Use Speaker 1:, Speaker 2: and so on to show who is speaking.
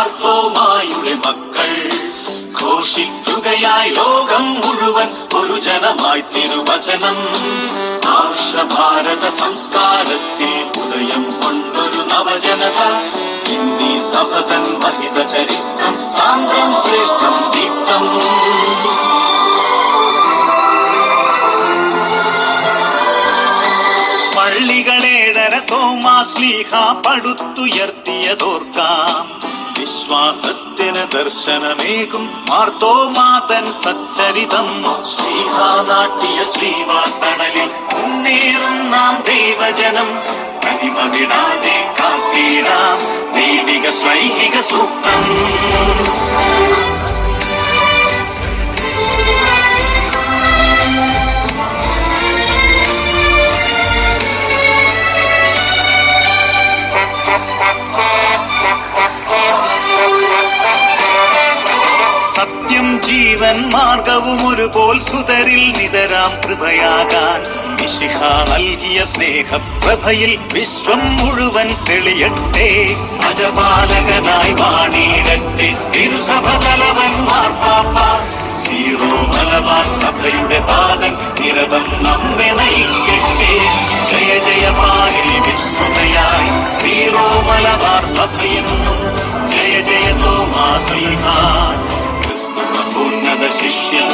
Speaker 1: മാർത്തോമായുടെ മക്കൾ ഘോഷിക്കുകയായി ലോകം മുഴുവൻ ഒരു ജനമായി തിരുവചനം. ആർഷഭാരത സംസ്കാരത്തിൽ ഉദയം കൊണ്ടൊരു നവജനത. ഹിന്ദി സഭ തൻ മഹിത ചരിത്രം സാന്ദ്രം ശ്രേഷ്ഠം ദീപ്തം. പള്ളികളേഴര തോമാശ്ലീഹ പടുത്തുയർത്തിയതോർക്കാം. വിശ്വാസത്തിന് ദർശനമേകും മാർത്തോമാതൻ സച്ചരിതം. ശ്ലീഹ നാട്ടിയ ശ്രീവാർത്തണലിൽ മുന്നേറും നാം ദൈവജനം. തനിമ വിടാതെ കാത്തിടാം ദൈവിക ശ്ലൈഹിക സൂക്തം. സത്യം ജീവൻ മാർഗവും ഒരുപോൽ സുതരിൽ നിതരാം കൃപയാകാൻ മിശിഹ നൽകിയ സ്നേഹപ്രഭയിൽ വിശ്വം മുഴുവൻ തെളിയട്ടെ. അജപാലകനായി വാണിയിടട്ടെ തിരുസഭ തലവൻ മാർപ്പാപ്പ. സീറോ മലബാർ സഭയുടെ പാദൻ നിരതം നമ്മെ നയിക്കട്ടെ. ജയ ജയ പാലിൽ വിശ്രുതയായി സീറോ മലബാർ സഭയെന്നും. ജയ ജയ തോമാ ശ്ലീഹ ഉന്നത ശിഷ്യൻ.